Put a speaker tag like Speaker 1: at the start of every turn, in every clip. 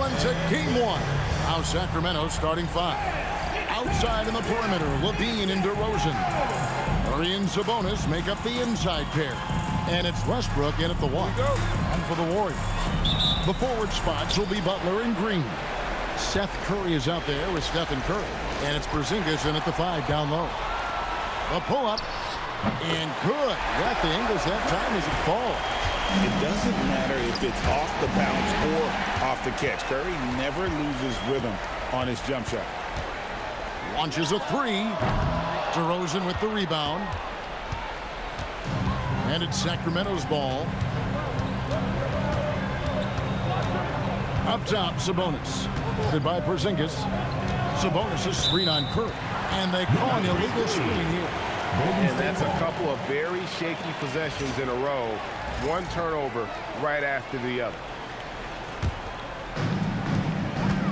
Speaker 1: on to game one. Now Sacramento starting five. Outside in the perimeter, Levine and DeRozan. Murray and Sabonis make up the inside pair. And it's Westbrook in at the one. And for the Warriors, the forward spots will be Butler and Green. Seth Curry is out there with Stephen Curry. And it's Porzingis in at the five down low. The pull-up. And good. Got the angles that time as it falls.
Speaker 2: It doesn't matter if it's off the bounce or off the catch. Curry never loses rhythm on his jump shot.
Speaker 1: Launches a three. DeRozan with the rebound. And it's Sacramento's ball. Up top, Sabonis. Goodbye, Porzingis. Sabonis' screen on Curry. And they call an illegal screen here.
Speaker 3: And that's a couple of very shaky possessions in a row. One turnover right after the other.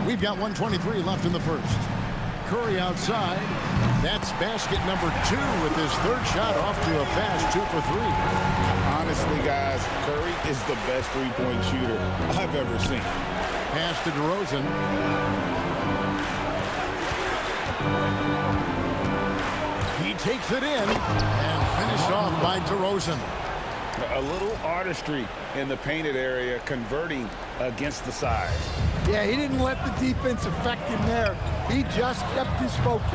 Speaker 1: We've got 1:23 left in the first. Curry outside. That's basket number 2 with his third shot off to a fast 2 for 3.
Speaker 2: Honestly, guys, Curry is the best three-point shooter I've ever seen.
Speaker 1: Pass to DeRozan. He takes it in and finished off by DeRozan.
Speaker 2: A little artistry in the painted area, converting against the size.
Speaker 4: Yeah, he didn't let the defense affect him there. He just kept his focus.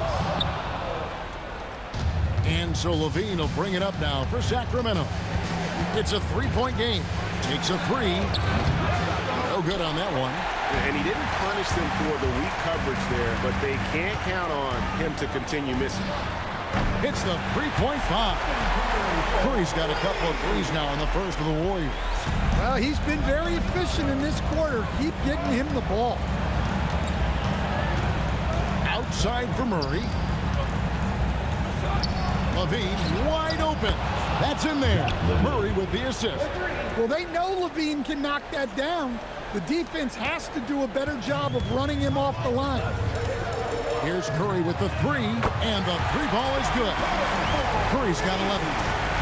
Speaker 1: And so Levine will bring it up now for Sacramento. It's a three-point game. Takes a three. No good on that one.
Speaker 3: And he didn't punish them for the weak coverage there, but they can't count on him to continue missing.
Speaker 1: It's the 3.5. Curry's got a couple of threes now in the first of the Warriors.
Speaker 4: Well, he's been very efficient in this quarter. Keep getting him the ball.
Speaker 1: Outside for Murray. Levine wide open. That's in there. Murray with the assist.
Speaker 4: Well, they know Levine can knock that down. The defense has to do a better job of running him off the line.
Speaker 1: Here's Curry with the three, and the three ball is good. Curry's got 11.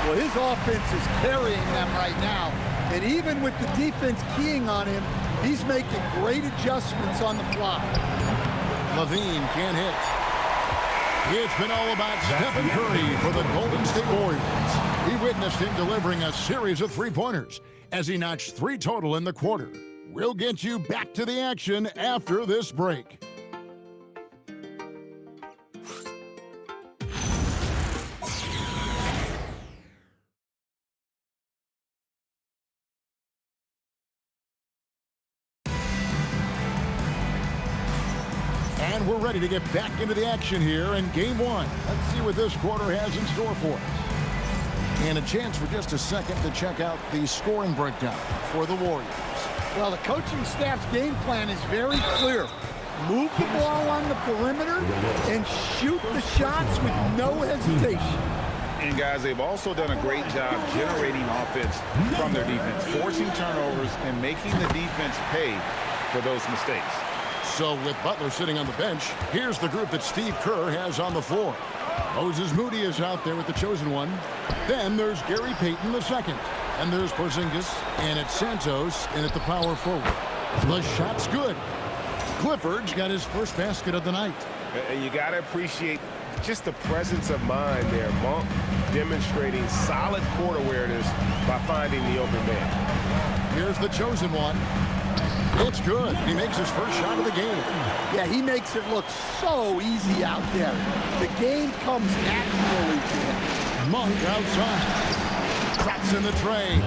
Speaker 4: Well, his offense is carrying them right now. And even with the defense keying on him, he's making great adjustments on the fly.
Speaker 1: Levine can't hit. It's been all about Stephen Curry for the Golden State Warriors. We witnessed him delivering a series of three-pointers as he notched 3 total in the quarter. We'll get you back to the action after this break. And we're ready to get back into the action here in game one. Let's see what this quarter has in store for us. And a chance for just a second to check out the scoring breakdown for the Warriors.
Speaker 4: Well, the coaching staff's game plan is very clear. Move the ball on the perimeter and shoot the shots with no hesitation.
Speaker 2: And guys, they've also done a great job generating offense from their defense, forcing turnovers and making the defense pay for those mistakes.
Speaker 1: So with Butler sitting on the bench, here's the group that Steve Kerr has on the floor. Moses Moody is out there with the chosen one. Then there's Gary Payton II. And there's Porzingis, and it's Santos in at the power forward. The shot's good. Clifford's got his first basket of the night.
Speaker 3: And you got to appreciate just the presence of mind there. Monk demonstrating solid court awareness by finding the open man.
Speaker 1: Here's the chosen one. It's good. He makes his first shot of the game.
Speaker 4: Yeah, he makes it look so easy out there. The game comes naturally to him.
Speaker 1: Monk outside. Drops in the tray.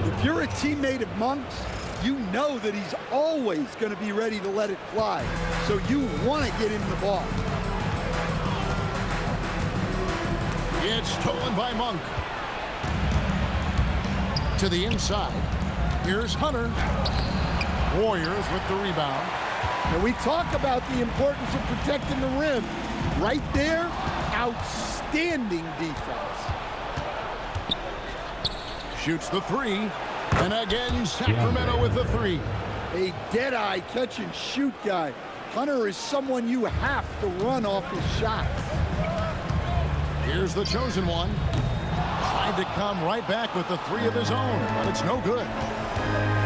Speaker 4: If you're a teammate of Monk's, you know that he's always going to be ready to let it fly. So you want to get him the ball.
Speaker 1: It's stolen by Monk. To the inside. Here's Hunter. Warriors with the rebound.
Speaker 4: And we talk about the importance of protecting the rim. Right there, outstanding defense.
Speaker 1: Shoots the three. And again, Sacramento with the three.
Speaker 4: A dead-eye catch-and-shoot guy. Hunter is someone you have to run off his shots.
Speaker 1: Here's the chosen one. Tried to come right back with the three of his own, but it's no good.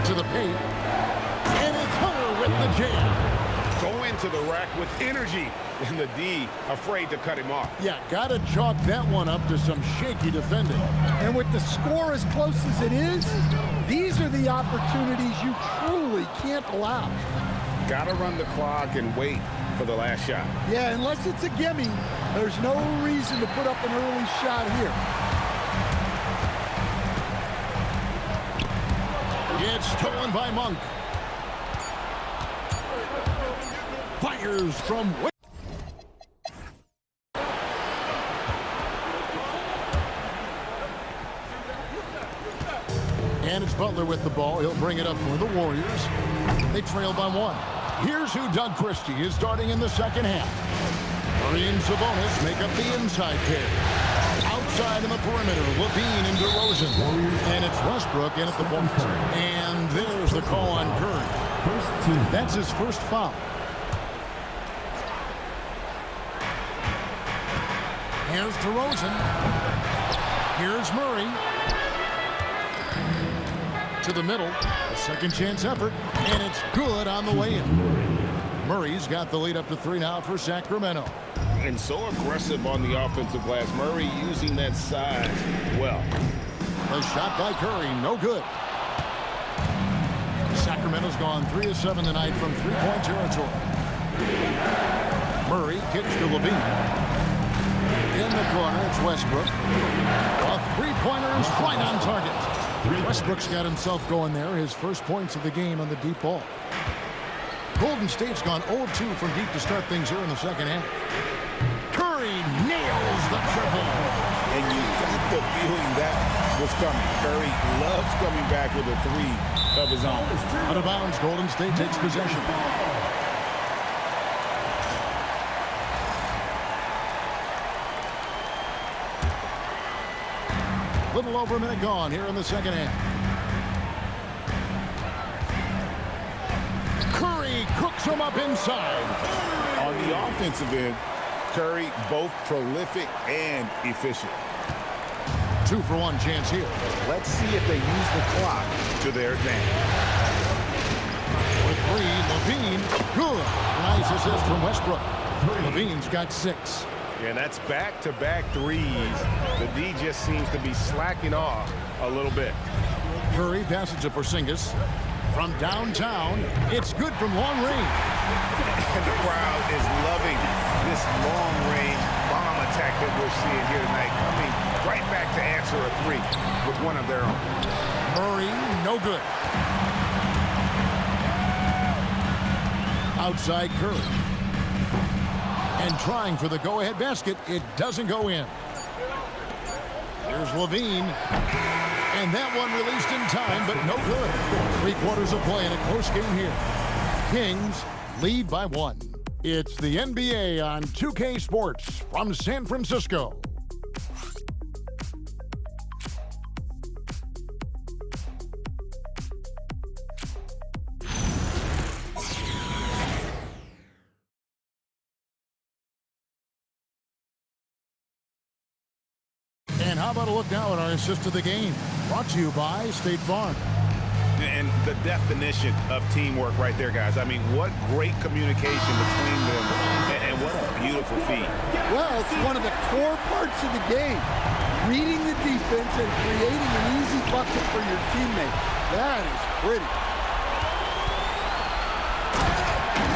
Speaker 1: To the paint. And it's Hunter with the jam.
Speaker 3: Go into the rack with energy, and the D afraid to cut him off.
Speaker 1: Yeah, gotta chalk that one up to some shaky defending.
Speaker 4: And with the score as close as it is, these are the opportunities you truly can't allow.
Speaker 2: Gotta run the clock and wait for the last shot.
Speaker 4: Yeah, unless it's a gimme, there's no reason to put up an early shot here.
Speaker 1: It's stolen by Monk. Fires from way. And it's Butler with the ball. He'll bring it up for the Warriors. They trail by 1. Here's who Doug Christie is starting in the second half. Murray and Sabonis make up the inside pair. Outside in the perimeter, Levine and DeRozan. And it's Westbrook in at the point. And there's the call on Curry. That's his first foul. Here's DeRozan. Here's Murray. To the middle. A second chance effort. And it's good on the way in. Murray's got the lead up to 3 now for Sacramento.
Speaker 2: And so aggressive on the offensive glass. Murray using that size well.
Speaker 1: A shot by Curry, no good. Sacramento's gone 3 of 7 tonight from three-point territory. Murray kicks to Levine. In the corner, it's Westbrook. A three-pointer is right on target. Westbrook's got himself going there. His first points of the game on the deep ball. Golden State's gone 0 of 2 from deep to start things here in the second half. Curry nails the triple.
Speaker 2: And you got the feeling that was coming. Curry loves coming back with a 3 of his own.
Speaker 1: Out of bounds, Golden State takes possession. Little over a minute gone here in the second half. Curry cooks him up inside.
Speaker 2: On the offensive end, Curry both prolific and efficient.
Speaker 1: 2 for 1 chance here.
Speaker 2: Let's see if they use the clock to their advantage.
Speaker 1: With 3, Levine, good. Nice assist from Westbrook. Levine's got 6.
Speaker 3: And that's back-to-back threes. The D just seems to be slacking off a little bit.
Speaker 1: Curry passes to Porzingis. From downtown, it's good from long range.
Speaker 2: And the crowd is loving this long-range bomb attack that we're seeing here tonight, coming right back to answer a 3 with one of their own.
Speaker 1: Murray, no good. Outside Curry. And trying for the go-ahead basket, it doesn't go in. Here's Levine. And that one released in time, but no good. 3 quarters of play in a close game here. Kings lead by 1. It's the NBA on 2K Sports from San Francisco. And how about a look now at our assist of the game? Brought to you by State Farm.
Speaker 2: And the definition of teamwork right there, guys. I mean, what great communication between them, and what a beautiful feat.
Speaker 4: Well, it's one of the core parts of the game. Reading the defense and creating an easy bucket for your teammate. That is pretty.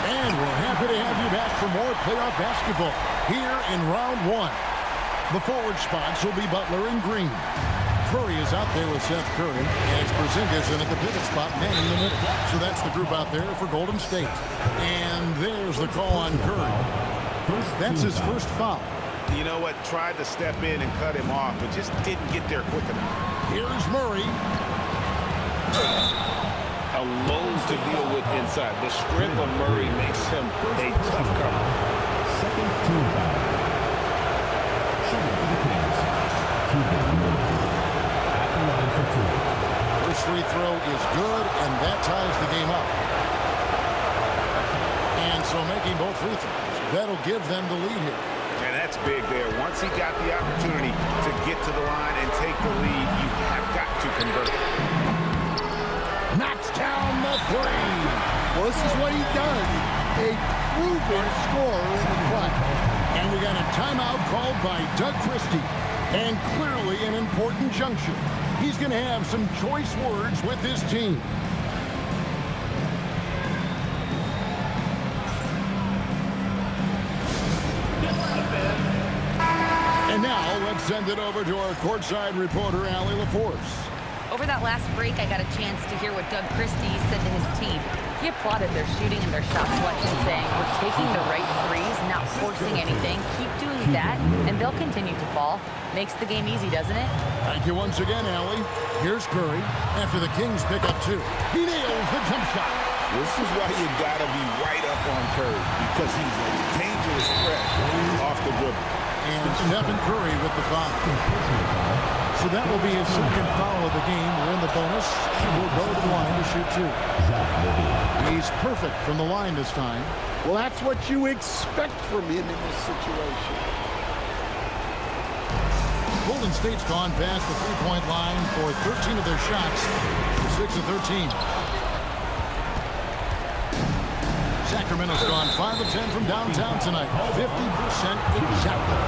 Speaker 1: And we're happy to have you back for more playoff basketball here in round 1. The forward spots will be Butler and Green. Curry is out there with Seth Curry, and it's Porzingis in at the pivot spot, man in the middle. So that's the group out there for Golden State. And there's the call on Curry. That's his first foul.
Speaker 2: You know what? Tried to step in and cut him off, but just didn't get there quick enough.
Speaker 1: Here's Murray.
Speaker 2: A load to deal with inside. The strength of Murray makes him a tough cover.
Speaker 5: Second team foul. Shooting for the Kings. At the line for 2.
Speaker 1: First free throw is good, and that ties the game up. And so making both free throws, that'll give them the lead here.
Speaker 2: And that's big there. Once he got the opportunity to get to the line and take the lead, you have got to convert.
Speaker 1: Knocks down the 3.
Speaker 4: Well, this is what he does. A proven scorer in the clutch.
Speaker 1: And we got a timeout called by Doug Christie. And clearly an important juncture. He's going to have some choice words with his team. And now let's send it over to our courtside reporter, Allie LaForce.
Speaker 6: Over that last break, I got a chance to hear what Doug Christie said to his team. He applauded their shooting and their shot selection, saying, "We're taking the right threes, not forcing anything. Keep doing that, and they'll continue to fall." Makes the game easy, doesn't it?
Speaker 1: Thank you once again, Allie. Here's Curry after the Kings pick up 2. He nails the jump shot.
Speaker 2: This is why you gotta be right up on Curry, because he's a dangerous threat off the dribble.
Speaker 1: And Stephen Curry with the foul. So that will be his second foul of the game. We're in the bonus. We'll go to the line to shoot 2. He's perfect from the line this time.
Speaker 4: Well, that's what you expect from him in this situation.
Speaker 1: Golden State's gone past the three-point line for 13 of their shots. 6 of 13. Sacramento's gone 5 of 10 from downtown tonight. 50% exactly.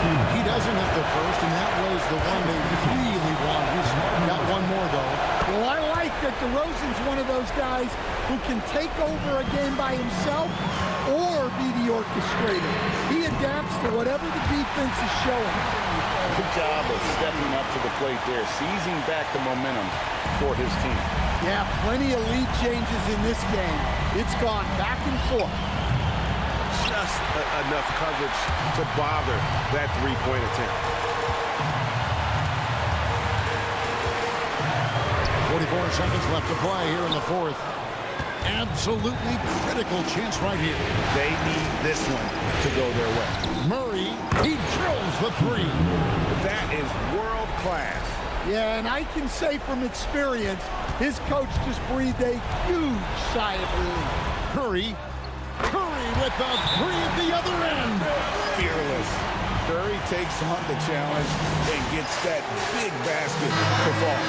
Speaker 1: He doesn't hit the first, and that was the one they really wanted. He's got one more, though.
Speaker 4: Well, I like that DeRozan's one of those guys who can take over a game by himself or be the orchestrator. He adapts to whatever the defense is showing.
Speaker 2: Good job of stepping up to the plate there, seizing back the momentum for his team.
Speaker 4: Yeah, plenty of lead changes in this game. It's gone back and forth.
Speaker 3: Just enough coverage to bother that three-point attempt.
Speaker 1: 44 seconds left to play here in the fourth. Absolutely critical chance right here.
Speaker 2: They need this one to go their way.
Speaker 1: Murray, he drills the 3.
Speaker 2: That is world class.
Speaker 4: Yeah, and I can say from experience, his coach just breathed a huge sigh of relief.
Speaker 1: Curry with the 3 at the other end.
Speaker 2: Fearless. Curry takes on the challenge and gets that big basket to fall.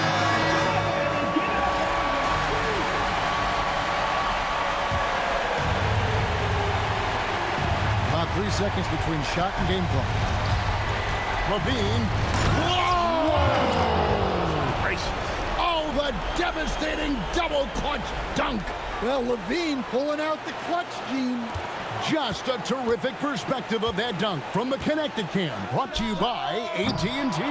Speaker 1: About 3 seconds between shot and game clock. Levine. Whoa! Oh, the devastating double clutch dunk.
Speaker 4: Well, Levine pulling out the clutch gene.
Speaker 1: Just a terrific perspective of that dunk from the Connected Cam. Brought to you by AT&T.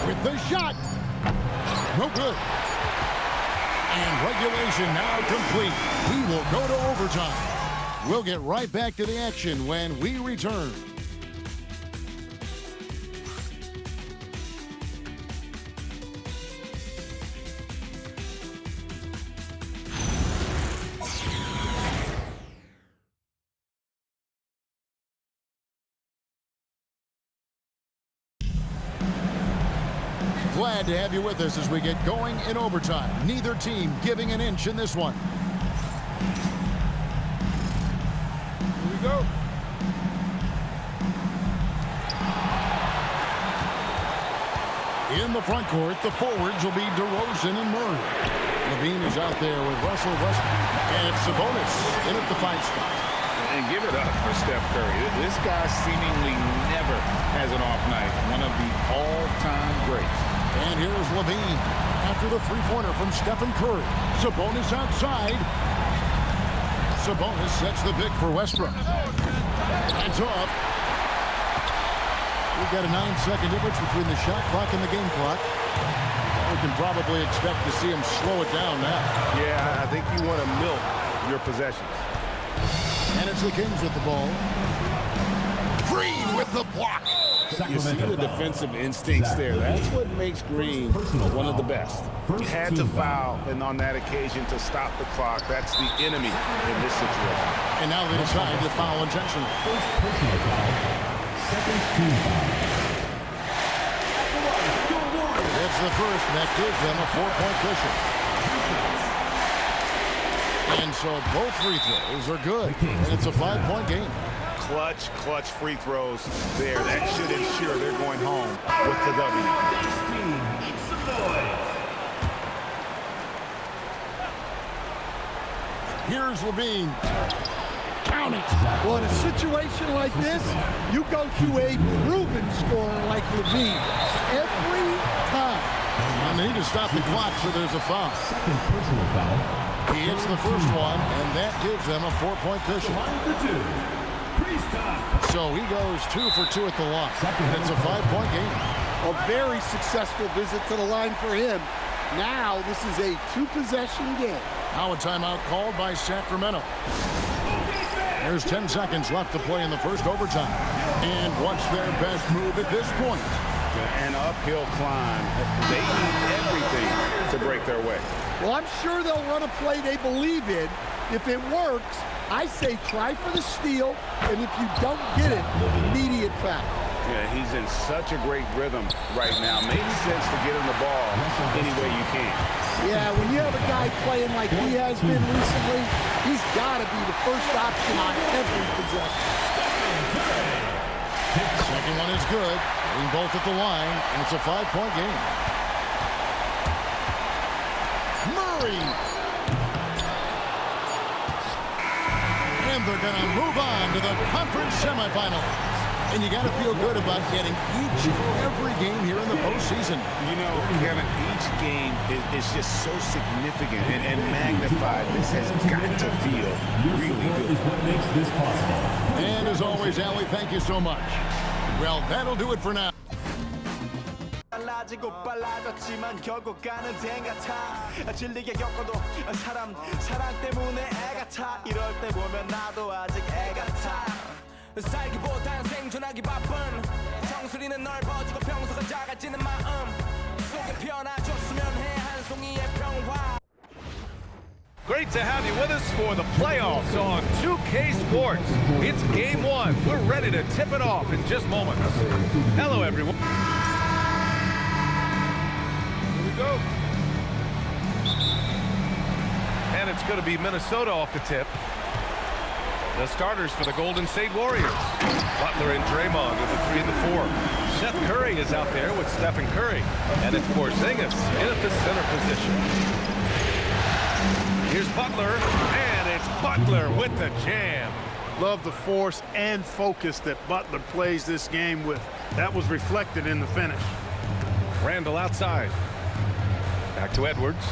Speaker 1: With the shot. No good. And regulation now complete. We will go to overtime. We'll get right back to the action when we return. Glad to have you with us as we get going in overtime. Neither team giving an inch in this one.
Speaker 3: Here we go.
Speaker 1: In the front court, the forwards will be DeRozan and Murray. Levine is out there with Russell Westbrook. And it's Sabonis in at the 5 spot.
Speaker 2: And give it up for Steph Curry. This guy seemingly never has an off night. One of the all-time greats.
Speaker 1: And here's Levine after the three-pointer from Stephen Curry. Sabonis outside. Sabonis sets the pick for Westbrook. Hands off. We've got a 9-second difference between the shot clock and the game clock. We can probably expect to see him slow it down now.
Speaker 3: Yeah, I think you want to milk your possessions.
Speaker 1: And it's the Kings with the ball. Green with the block.
Speaker 2: You see the defensive instincts there. That's what makes Green one of the best.
Speaker 3: He had to foul, and on that occasion to stop the clock. That's the enemy in this situation.
Speaker 1: And now they decide to foul intentionally.
Speaker 5: Personal foul. Second team foul.
Speaker 1: It's the first, and that gives them a 4-point cushion. And so both free throws are good, and it's a 5-point game.
Speaker 2: clutch free throws there. That should ensure they're going home with the W.
Speaker 1: Here's Levine. Count it.
Speaker 4: Well, in a situation like this, you go to a proven scorer like Levine every time.
Speaker 1: And they need to stop the clock, so there's a foul.
Speaker 5: Second personal foul.
Speaker 1: He hits the first one, and that gives them a 4-point cushion.
Speaker 5: Line for two. Freeze time.
Speaker 1: So he goes 2 for 2 at the line, and it's a 5-point game.
Speaker 4: A very successful visit to the line for him. Now this is a 2-possession game.
Speaker 1: Now a timeout called by Sacramento. There's 10 seconds left to play in the first overtime. And what's their best move at this point?
Speaker 2: An uphill climb. They need everything to break their way.
Speaker 4: Well, I'm sure they'll run a play they believe in. If it works, I say try for the steal, and if you don't get it, immediate foul.
Speaker 2: Yeah, he's in such a great rhythm right now. Makes sense to get him the ball any way you can.
Speaker 4: Yeah, when you have a guy playing like he has been recently, he's got to be the first option on every possession.
Speaker 1: Second one is good. Hitting both at the line, and it's a 5-point game. Murray. And they're going to move on to the conference semifinals. And you got to feel good about getting each and every game here in the postseason.
Speaker 2: You know, Kevin, each game is just so significant and magnified. This has got to feel really good.
Speaker 5: Is what makes this possible.
Speaker 1: And as always, Allie, thank you so much. Well, that'll do it for now.
Speaker 7: 빨라지고 빨라졌지만 결국 가는 데 같아 질리게 겪어도 사랑 때문에 애 같아 이럴 때 보면 나도 아직 애 같아 살기보단 생존하기 바쁜 정수리는 넓어지고 평소가 작아지는 마음 속에 피어나줬으면 해 한 송이의 평화.
Speaker 8: Great to have you with us for the playoffs on 2K Sports. It's game one. We're ready to tip it off in just moments. Hello, everyone. Here we go. And it's going to be Minnesota off the tip. The starters for the Golden State Warriors. Butler and Draymond are the 3 and the 4. Seth Curry is out there with Stephen Curry. And it's Porzingis in at the center position. Here's Butler, and it's Butler with the jam.
Speaker 9: Love the force and focus that Butler plays this game with. That was reflected in the finish.
Speaker 8: Randall outside. Back to Edwards.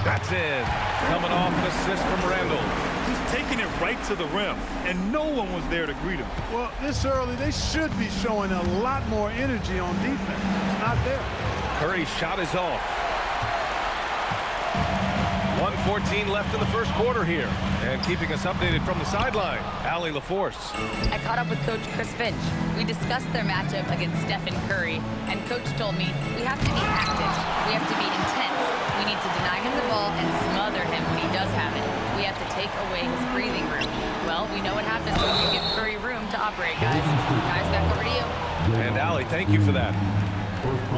Speaker 8: That's in. Coming off an assist from Randall.
Speaker 10: He's taking it right to the rim, and no one was there to greet him.
Speaker 9: Well, this early, they should be showing a lot more energy on defense. It's not there.
Speaker 8: Curry's shot is off. 1:14 left in the first quarter here. And keeping us updated from the sideline, Allie LaForce.
Speaker 6: I caught up with Coach Chris Finch. We discussed their matchup against Stephen Curry, and Coach told me we have to be active. We have to be intense. We need to deny him the ball and smother him when he does have it. We have to take away his breathing room. Well, we know what happens when you give Curry room to operate, guys. Guys, back over to you.
Speaker 8: And Allie, thank you for that.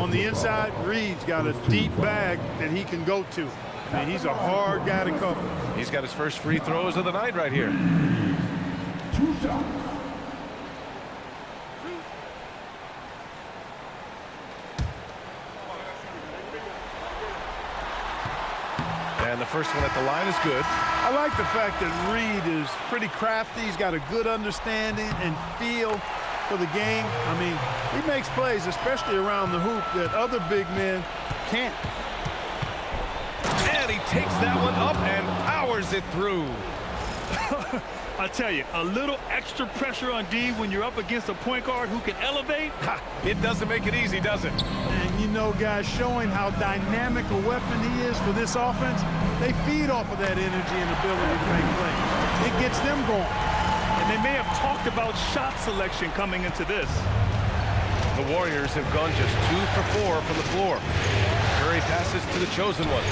Speaker 9: On the inside, Reed's got a deep bag that he can go to. I mean, he's a hard guy to cover.
Speaker 8: He's got his first free throws of the night right here.
Speaker 5: 2 shots.
Speaker 8: And the first one at the line is good.
Speaker 9: I like the fact that Reed is pretty crafty. He's got a good understanding and feel for the game. I mean, he makes plays, especially around the hoop, that other big men can't.
Speaker 8: And he takes that one up and powers it through.
Speaker 10: I tell you, a little extra pressure on D when you're up against a point guard who can elevate.
Speaker 8: Ha, it doesn't make it easy, does it?
Speaker 9: And you know, guys, showing how dynamic a weapon he is for this offense, they feed off of that energy and ability to make plays. It gets them going.
Speaker 10: And they may have talked about shot selection coming into this.
Speaker 8: The Warriors have gone just 2 for 4 from the floor. Curry passes to the chosen one.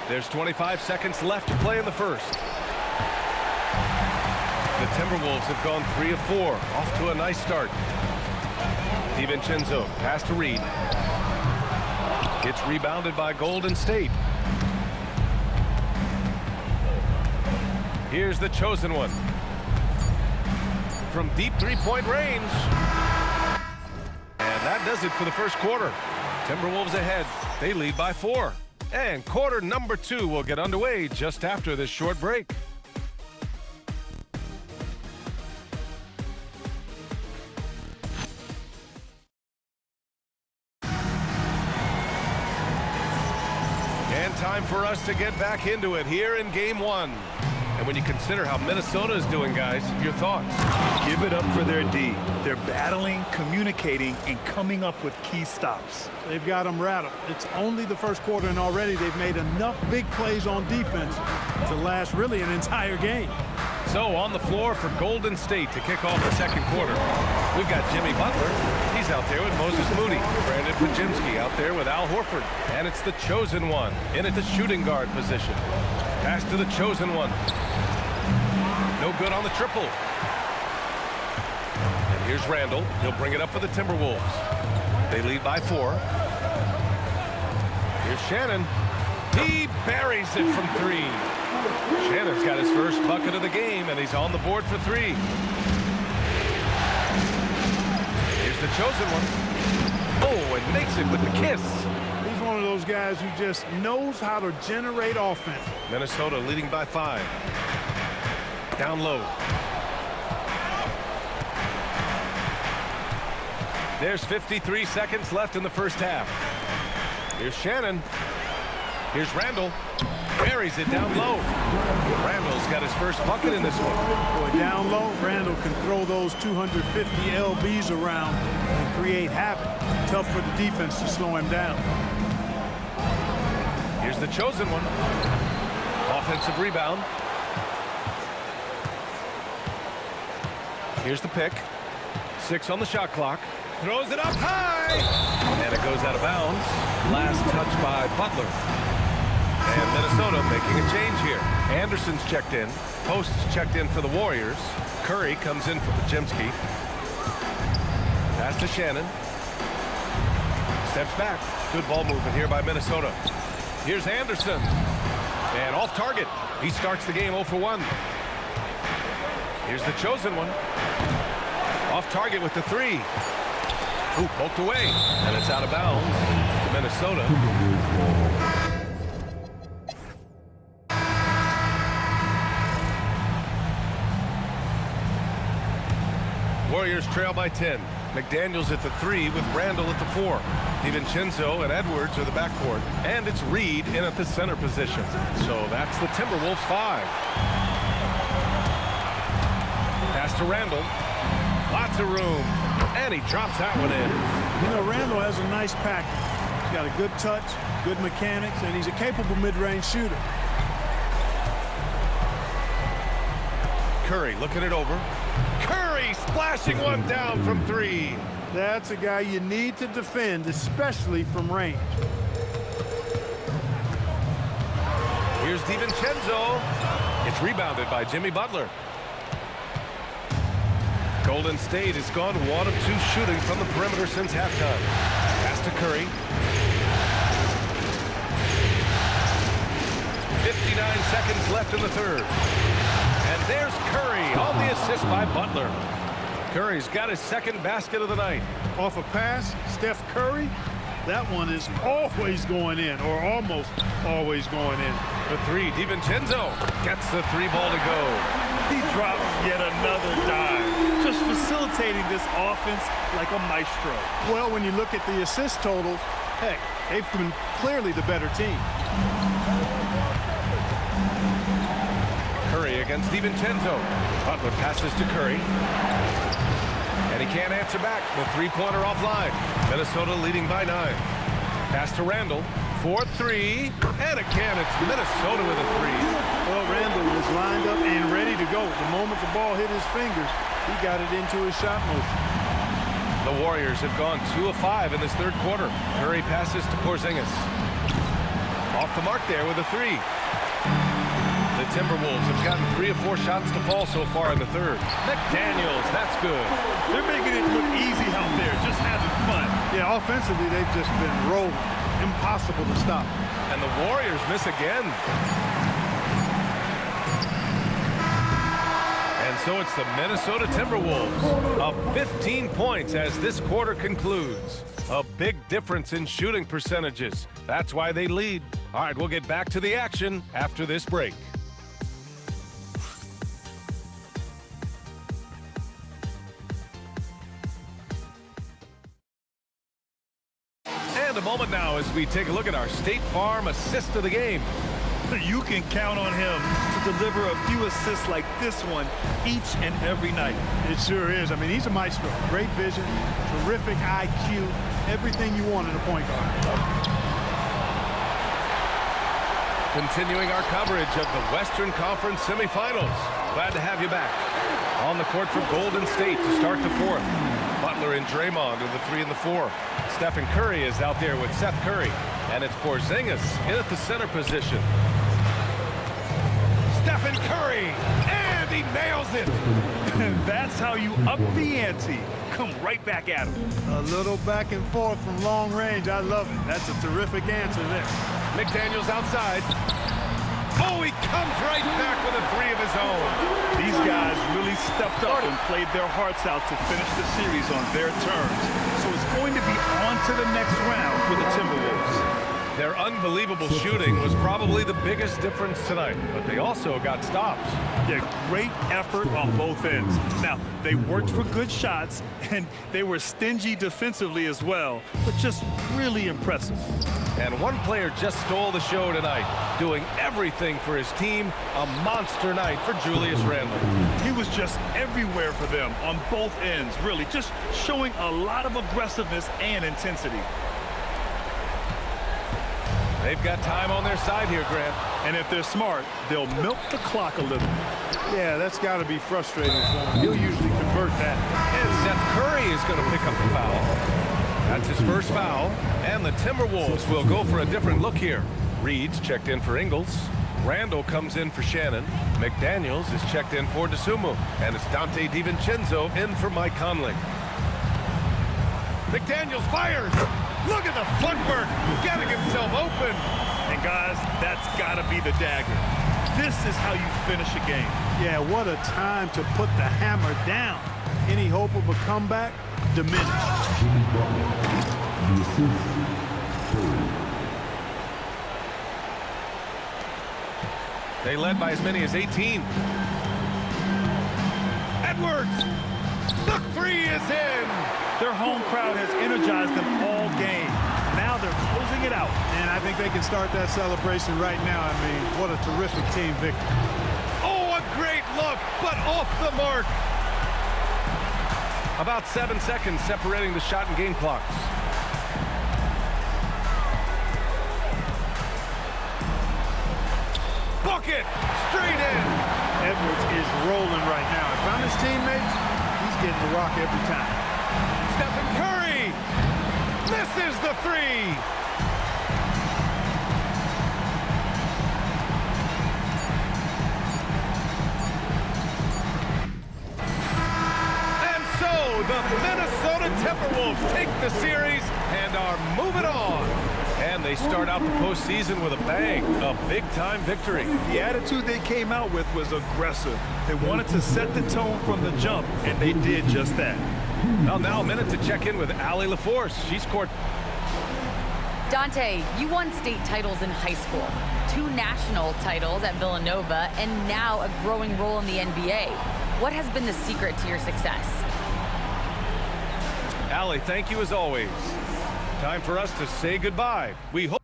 Speaker 8: There's 25 seconds left to play in the first. The Timberwolves have gone 3 of 4, off to a nice start. DiVincenzo, pass to Reed. It's rebounded by Golden State. Here's the chosen one. From deep three-point range. And that does it for the first quarter. Timberwolves ahead. They lead by 4. And quarter number 2 will get underway just after this short break. And time for us to get back into it here in game 1. And when you consider how Minnesota is doing, guys, your thoughts?
Speaker 10: Give it up for their D. They're battling, communicating, and coming up with key stops.
Speaker 9: They've got them rattled. It's only the first quarter, and already they've made enough big plays on defense to last really an entire game.
Speaker 8: So on the floor for Golden State to kick off the second quarter, we've got Jimmy Butler. He's out there with Moses Moody. Brandon Pajimski out there with Al Horford. And it's the chosen one in at the shooting guard position. Pass to the chosen one. No good on the triple. And here's Randall. He'll bring it up for the Timberwolves. They lead by 4. Here's Shannon. He buries it from 3. Shannon's got his first bucket of the game, and he's on the board for 3. Here's the chosen one. Oh, and makes it with the kiss.
Speaker 9: He's one of those guys who just knows how to generate offense.
Speaker 8: Minnesota leading by 5. Down low. There's 53 seconds left in the first half. Here's Shannon. Here's Randall. Buries it down low. Randall's got his first bucket in this one.
Speaker 9: Boy, down low, Randall can throw those 250 LBs around and create havoc. Tough for the defense to slow him down.
Speaker 8: Here's the chosen one. Offensive rebound. Here's the pick. 6 on the shot clock. Throws it up high. And it goes out of bounds. Last touch by Butler. And Minnesota making a change here. Anderson's checked in. Post's checked in for the Warriors. Curry comes in for Pajimski. Pass to Shannon. Steps back. Good ball movement here by Minnesota. Here's Anderson. And off target. He starts the game 0 for 1. Here's the chosen one. Off target with the 3. Ooh, poked away. And it's out of bounds to Minnesota. Warriors trail by 10. McDaniels at the 3 with Randall at the 4. DiVincenzo and Edwards are the backcourt. And it's Reed in at the center position. So that's the Timberwolves 5. Pass to Randall. Lots of room. And he drops that one in.
Speaker 9: You know, Randall has a nice package. He's got a good touch, good mechanics, and he's a capable mid-range shooter.
Speaker 8: Curry looking it over. Curry splashing one down from 3.
Speaker 9: That's a guy you need to defend, especially from range.
Speaker 8: Here's DiVincenzo. It's rebounded by Jimmy Butler. Golden State has gone 1 of 2 shooting from the perimeter since halftime. Pass to Curry. 59 seconds left in the third. And there's Curry on the assist by Butler. Curry's got his second basket of the night.
Speaker 9: Off a pass, Steph Curry, that one is always going in, or almost always going in.
Speaker 8: For 3, DiVincenzo gets the 3 ball to go.
Speaker 10: He drops yet another dive, just facilitating this offense like a maestro.
Speaker 9: Well, when you look at the assist totals, heck, they've been clearly the better team.
Speaker 8: Curry against DiVincenzo. Butler passes to Curry. And he can't answer back. The 3-pointer offline. Minnesota leading by 9. Pass to Randall. 4-3. And again, it's Minnesota with a 3.
Speaker 9: Well, Randall was lined up and ready to go. The moment the ball hit his fingers, he got it into his shot motion.
Speaker 8: The Warriors have gone 2 of 5 in this third quarter. Curry passes to Porzingis. Off the mark there with a 3. The Timberwolves have gotten 3 of 4 shots to fall so far in the third. McDaniels, that's good.
Speaker 10: They're making it look easy out there, just having fun.
Speaker 9: Yeah, offensively, they've just been rolling. Impossible to stop.
Speaker 8: And the Warriors miss again. So it's the Minnesota Timberwolves up 15 points as this quarter concludes. A big difference in shooting percentages. That's why they lead. All right, we'll get back to the action after this break. And a moment now as we take a look at our State Farm assist of the game.
Speaker 10: You can count on him to deliver a few assists like this one each and every night.
Speaker 9: It sure is. I mean, he's a maestro. Great vision, terrific IQ, everything you want in a point guard.
Speaker 8: Continuing our coverage of the Western Conference semifinals. Glad to have you back. On the court for Golden State to start the fourth. Butler and Draymond are the 3 and the 4. Stephen Curry is out there with Seth Curry. And it's Porzingis in at the center position. Stephen Curry, and he nails it.
Speaker 10: And that's how you up the ante. Come right back at him.
Speaker 9: A little back and forth from long range. I love it. That's a terrific answer there.
Speaker 8: McDaniels outside. Oh, he comes right back with a 3 of his own.
Speaker 10: These guys really stepped up and played their hearts out to finish the series on their terms. So it's going to be on to the next round for the Timberwolves.
Speaker 8: Their unbelievable shooting was probably the biggest difference tonight, but they also got stops.
Speaker 10: Yeah, great effort on both ends. Now, they worked for good shots, and they were stingy defensively as well, but just really impressive.
Speaker 8: And one player just stole the show tonight, doing everything for his team. A monster night for Julius Randle.
Speaker 10: He was just everywhere for them on both ends, really, just showing a lot of aggressiveness and intensity.
Speaker 8: They've got time on their side here, Grant.
Speaker 10: And if they're smart, they'll milk the clock a little.
Speaker 9: Yeah, that's got to be frustrating for him. He'll usually convert that.
Speaker 8: And Seth Curry is going to pick up the foul. That's his first foul. And the Timberwolves will go for a different look here. Reed's checked in for Ingles. Randall comes in for Shannon. McDaniels is checked in for DeSumo. And it's Dante DiVincenzo in for Mike Conley. McDaniels fires. Look at the footwork, getting himself open.
Speaker 10: And guys, that's gotta be the dagger. This is how you finish a game.
Speaker 9: Yeah, what a time to put the hammer down. Any hope of a comeback diminished.
Speaker 8: They led by as many as 18. Edwards, the 3 is in.
Speaker 10: Their home crowd has energized them all game. Now they're closing it out.
Speaker 9: And I think they can start that celebration right now. I mean, what a terrific team victory.
Speaker 8: Oh, a great look, but off the mark. About 7 seconds separating the shot and game clocks. Bucket, straight in.
Speaker 9: Edwards is rolling right now. If I'm his teammates, he's getting the rock every time.
Speaker 8: Stephen Curry misses the 3. And so the Minnesota Timberwolves take the series and are moving on. And they start out the postseason with a bang, a big-time victory.
Speaker 10: The attitude they came out with was aggressive. They wanted to set the tone from the jump, and they did just that.
Speaker 8: Well, now a minute to check in with Allie LaForce. She's court.
Speaker 6: Dante, you won state titles in high school, 2 national titles at Villanova, and now a growing role in the NBA. What has been the secret to your success?
Speaker 8: Allie, thank you as always. Time for us to say goodbye. We hope.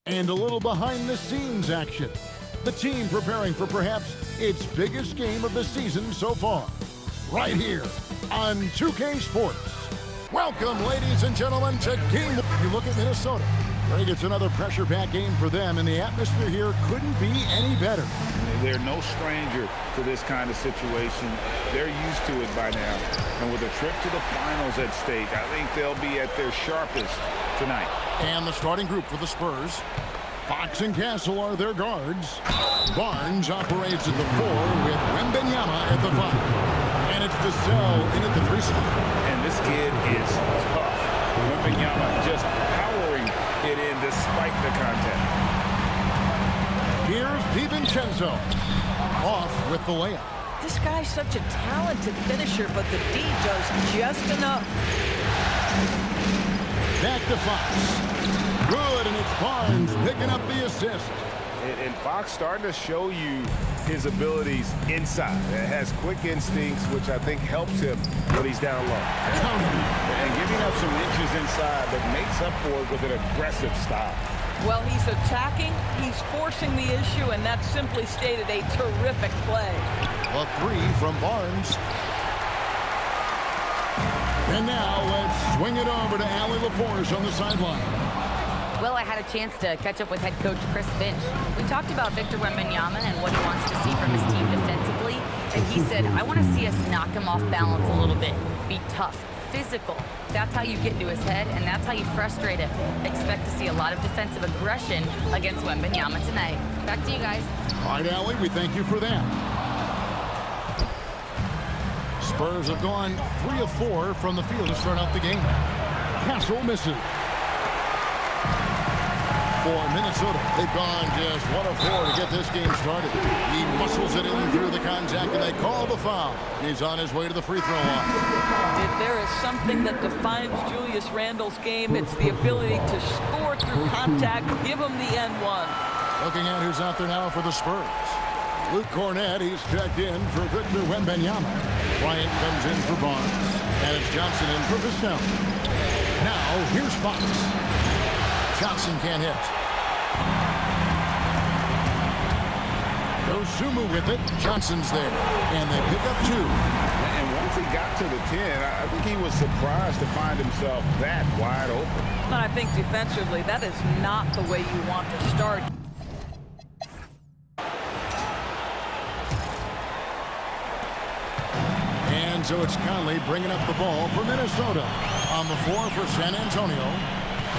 Speaker 1: And a little behind-the-scenes action. The team preparing for perhaps its biggest game of the season so far. right here on 2K Sports. Welcome, ladies and gentlemen, to Game 1. You look at Minnesota. I think it's another pressure-packed game for them, and the atmosphere here couldn't be any better.
Speaker 2: They're no stranger to this kind of situation. They're used to it by now. And with a trip to the finals at stake, I think they'll be at their sharpest tonight.
Speaker 1: And the starting group for the Spurs. Fox and Castle are their guards. Barnes operates at the 4 with Wembanyama at the 5. And it's Vassell in at the 3 spot.
Speaker 2: And this kid is tough. Wembanyama just powering it in despite the contact.
Speaker 1: Here's DiVincenzo off with the layup.
Speaker 11: This guy's such a talented finisher, but the D does just enough.
Speaker 1: Back to Fox. Good, and it's Barnes picking up the assist.
Speaker 3: And Fox starting to show you his abilities inside. It has quick instincts, which I think helps him when he's down low.
Speaker 2: And giving up some inches inside, but makes up for it with an aggressive style.
Speaker 11: Well, he's attacking, he's forcing the issue, and that's simply stated a terrific play.
Speaker 1: A 3 from Barnes. And now let's swing it over to Allie LaForce on the sideline.
Speaker 6: Well, I had a chance to catch up with head coach Chris Finch. We talked about Victor Wembanyama and what he wants to see from his team defensively. And he said, I want to see us knock him off balance a little bit. Be tough, physical. That's how you get into his head, and that's how you frustrate him. Expect to see a lot of defensive aggression against Wembanyama tonight. Back to you guys.
Speaker 1: All right, Allie, we thank you for that. Spurs have gone 3 of 4 from the field to start out the game. Castle misses. For Minnesota, they've gone just 1 of 4 to get this game started. He muscles it in through the contact, and they call the foul. He's on his way to the free throw line.
Speaker 11: If there is something that defines Julius Randle's game, it's the ability to score through contact. Give him the N1.
Speaker 1: Looking at who's out there now for the Spurs. Luke Cornett, he's checked in for Victor Wembanyama. Bryant comes in for Barnes. And it's Johnson in for Vassell. Now, here's Fox. Johnson can't hit. Dosunmu with it. Johnson's there. And they pick up 2.
Speaker 2: And once he got to the 10, I think he was surprised to find himself that wide open.
Speaker 11: And I think defensively, that is not the way you want to start.
Speaker 1: And so it's Conley bringing up the ball for Minnesota. On the floor for San Antonio.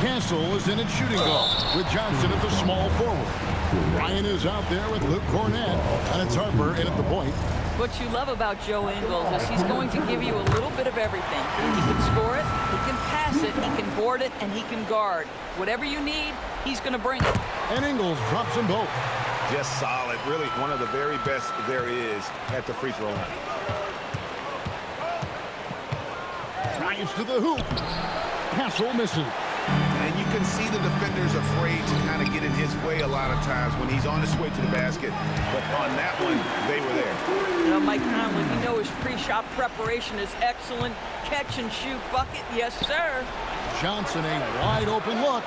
Speaker 1: Castle is in at shooting guard with Johnson at the small forward. Ryan is out there with Luke Cornett, and it's Harper in at the point.
Speaker 11: What you love about Joe Ingles is he's going to give you a little bit of everything. He can score it, he can pass it, he can board it, and he can guard. Whatever you need, he's going to bring it.
Speaker 1: And Ingles drops them both.
Speaker 3: Just solid. Really one of the very best there is at the free throw line.
Speaker 1: Drives to the hoop. Castle misses.
Speaker 2: And you can see the defenders afraid to kind of get in his way a lot of times when he's on his way to the basket. But on that one, they were there.
Speaker 11: You know, Mike Conley, we know his pre-shot preparation is excellent. Catch and shoot bucket, yes, sir.
Speaker 1: Johnson, a wide open look.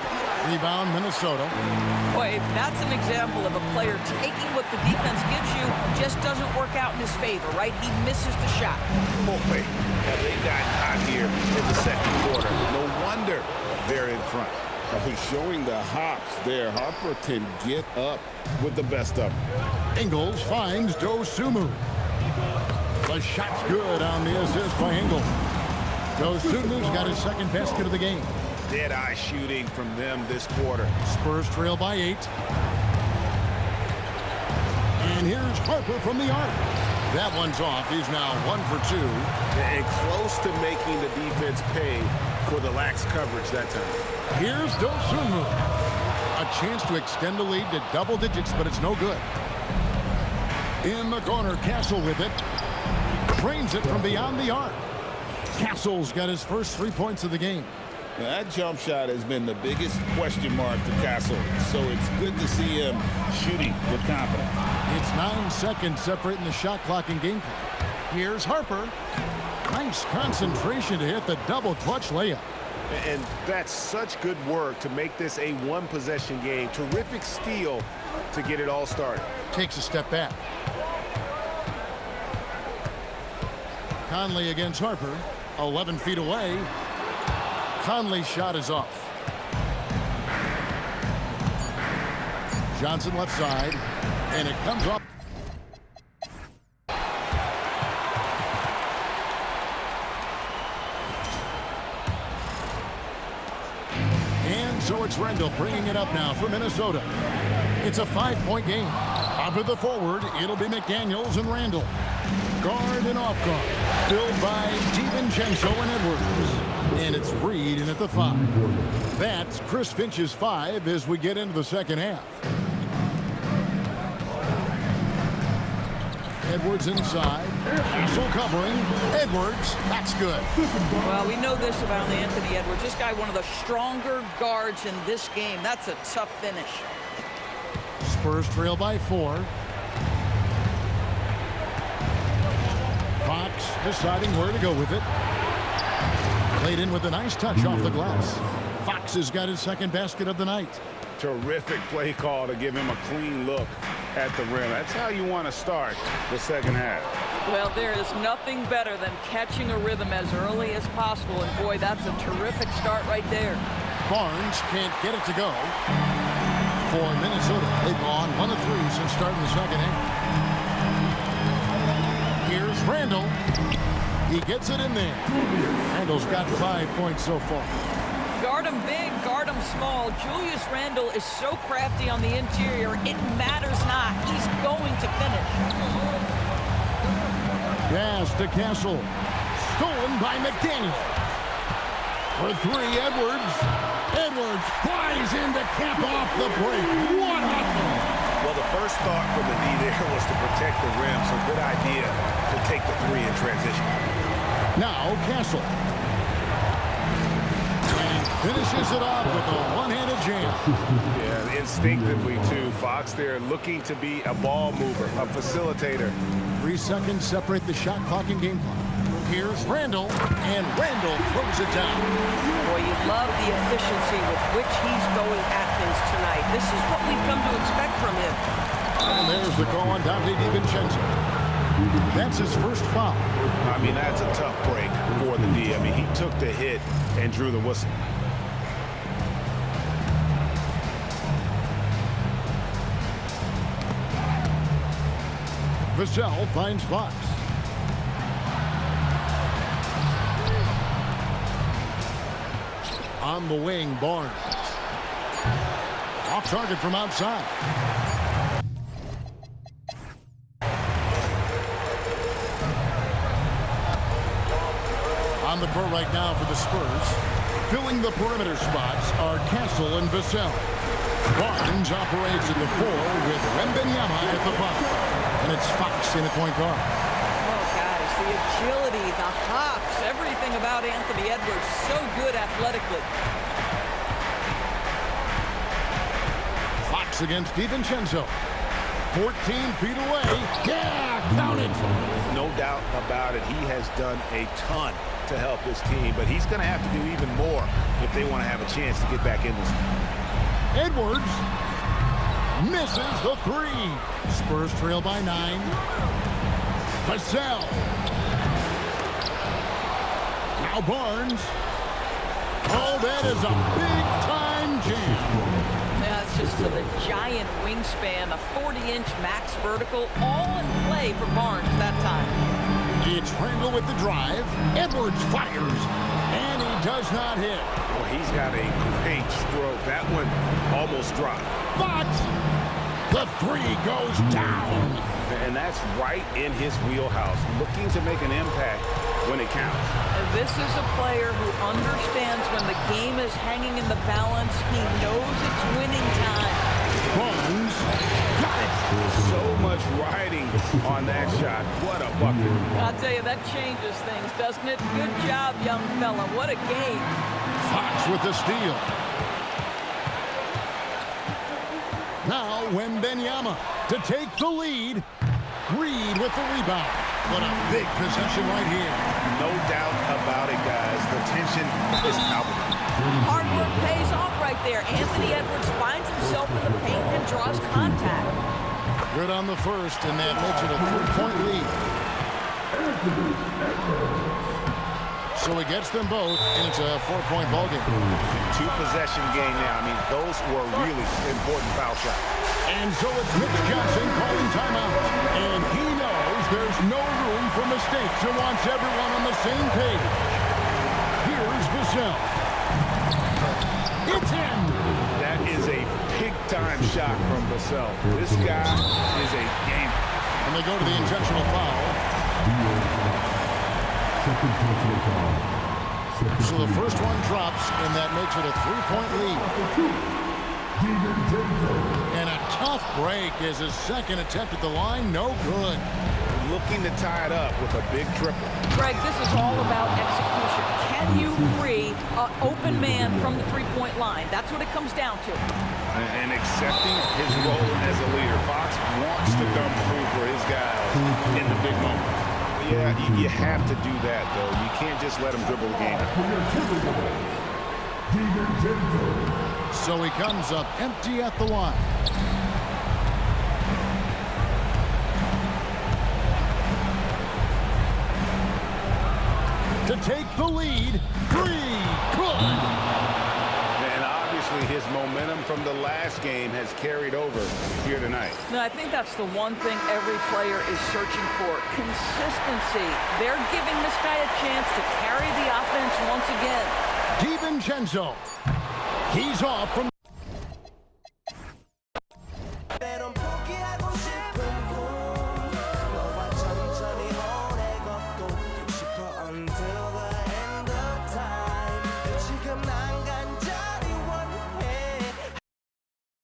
Speaker 1: Rebound, Minnesota.
Speaker 11: Boy, that's an example of a player taking what the defense gives you, just doesn't work out in his favor, right? He misses the shot.
Speaker 2: Boy, have they gotten hot here in the second quarter. No wonder they're in front. Showing the hops there. Harper can get up with the best of them.
Speaker 1: Ingles finds Dosunmu. The shot's good on the assist by Ingles. Dosunmu's got his second basket of the game.
Speaker 2: Dead-eye shooting from them this quarter.
Speaker 1: Spurs trail by 8. And here's Harper from the arc. That one's off. He's now 1 for 2.
Speaker 3: And close to making the defense pay for the lax coverage that time.
Speaker 1: Here's Dosunmu. A chance to extend the lead to double digits, but it's no good. In the corner, Castle with it. Drains it from beyond the arc. Castle's got his first 3 points of the game.
Speaker 2: Now, that jump shot has been the biggest question mark to Castle, so it's good to see him shooting with confidence.
Speaker 1: It's 9 seconds separating the shot clock and game clock. Here's Harper. Nice concentration to hit the double clutch layup.
Speaker 3: And that's such good work to make this a one-possession game. Terrific steal to get it all started.
Speaker 1: Takes a step back. Conley against Harper. 11 feet away. Conley's shot is off. Johnson left side. And it comes off. And so it's Randall bringing it up now for Minnesota. It's a 5-point game. Up at the forward, it'll be McDaniels and Randall. Guard and off guard. Filled by DiVincenzo and Edwards. And it's Reed in at the 5. That's Chris Finch's 5 as we get into the second half. Edwards inside. Castle covering. Edwards. That's good.
Speaker 11: Well, we know this about Anthony Edwards. This guy, one of the stronger guards in this game. That's a tough finish.
Speaker 1: Spurs trail by 4. Fox deciding where to go with it. Played in with a nice touch off the glass. Fox has got his second basket of the night.
Speaker 2: Terrific play call to give him a clean look at the rim. That's how you want to start the second half.
Speaker 11: Well, there is nothing better than catching a rhythm as early as possible. And boy, that's a terrific start right there.
Speaker 1: Barnes can't get it to go. For Minnesota, they've gone 1 of 3 since starting the second half. Here's Randall. He gets it in there. Randall's got 5 points so far.
Speaker 11: Guard him big, guard him small. Julius Randle is so crafty on the interior, it matters not. He's going to finish.
Speaker 1: Pass to Castle. Stolen by McDaniel. For 3, Edwards. Edwards flies in to cap off the break. What hustle!
Speaker 3: Well, the first thought from the D there was to protect the rim, so good idea to take the 3 in transition.
Speaker 1: Now Castle. And finishes it off with a one-handed jam.
Speaker 3: Yeah, instinctively, too. Fox there looking to be a ball mover, a facilitator.
Speaker 1: 3 seconds separate the shot clock and game clock. Here's Randall, and Randall throws it down.
Speaker 12: Boy, you love the efficiency with which he's going at things tonight. This is what we've come to expect from him.
Speaker 1: And there's the call on Dante DiVincenzo. That's his first foul.
Speaker 3: I mean, that's a tough break for the D. I mean, he took the hit and drew the whistle.
Speaker 1: Vassell finds Fox. On the wing, Barnes. Off target from outside. On the court right now for the Spurs. Filling the perimeter spots are Castle and Vassell. Barnes operates at the 4 with Wembanyama at the 5. And it's Fox in at point guard.
Speaker 11: Oh, guys, the agility, the hops, everything about Anthony Edwards, so good athletically.
Speaker 1: Fox against DiVincenzo. 14 feet away. Yeah, count it.
Speaker 3: No doubt about it. He has done a ton to help his team, but he's going to have to do even more if they want to have a chance to get back in this.
Speaker 1: Edwards misses the 3. Spurs trail by 9. Vassell. Now Barnes. Oh, that is a big-time jam.
Speaker 11: That's just for the giant wingspan, a 40-inch max vertical, all in play for Barnes that time.
Speaker 1: It's Randall with the drive. Edwards fires, and he does not hit.
Speaker 3: Well, he's got a great stroke. That one almost dropped.
Speaker 1: But the 3 goes down.
Speaker 3: And that's right in his wheelhouse, looking to make an impact when it counts.
Speaker 11: This is a player who understands when the game is hanging in the balance. He knows it's winning time.
Speaker 1: Barnes got it.
Speaker 3: So much riding on that shot. What a bucket.
Speaker 11: I'll tell you, that changes things, doesn't it? Good job, young fella. What a game.
Speaker 1: Fox with the steal. Now Wembanyama to take the lead. Reed with the rebound. What a big possession right here.
Speaker 3: No doubt about it, guys. The tension is palpable.
Speaker 11: Hard work pays off right there. Anthony Edwards finds himself in the paint and draws contact.
Speaker 1: Good on the first, and that makes it a 3-point lead. So he gets them both, and it's a 4-point ball game.
Speaker 2: Two-possession game now. I mean, those were really important foul shots.
Speaker 1: And so it's Mitch Johnson calling timeout. And he knows there's no room for mistakes and wants everyone on the same page. Here's Vassell. It's in.
Speaker 2: That is a big-time shot from Vassell. This guy is a gamer.
Speaker 1: And they go to the intentional foul.
Speaker 5: Second personal foul.
Speaker 1: So the first one drops, and that makes it a 3-point lead. And a tough break as his second attempt at the line, no good.
Speaker 2: Looking to tie it up with a big triple.
Speaker 11: Greg, this is all about execution. Can you free an open man from the three-point line? That's what it comes down to.
Speaker 2: And accepting his role as a leader. Fox wants to come through for his guys in the big moments. Yeah, you have to do that, though. You can't just let him dribble the game.
Speaker 1: So he comes up empty at the line. To take the lead, three, good.
Speaker 2: And obviously his momentum from the last game has carried over here tonight.
Speaker 11: No, I think that's the one thing every player is searching for. Consistency. They're giving this guy a chance to carry the offense once again.
Speaker 1: DiVincenzo. He's off from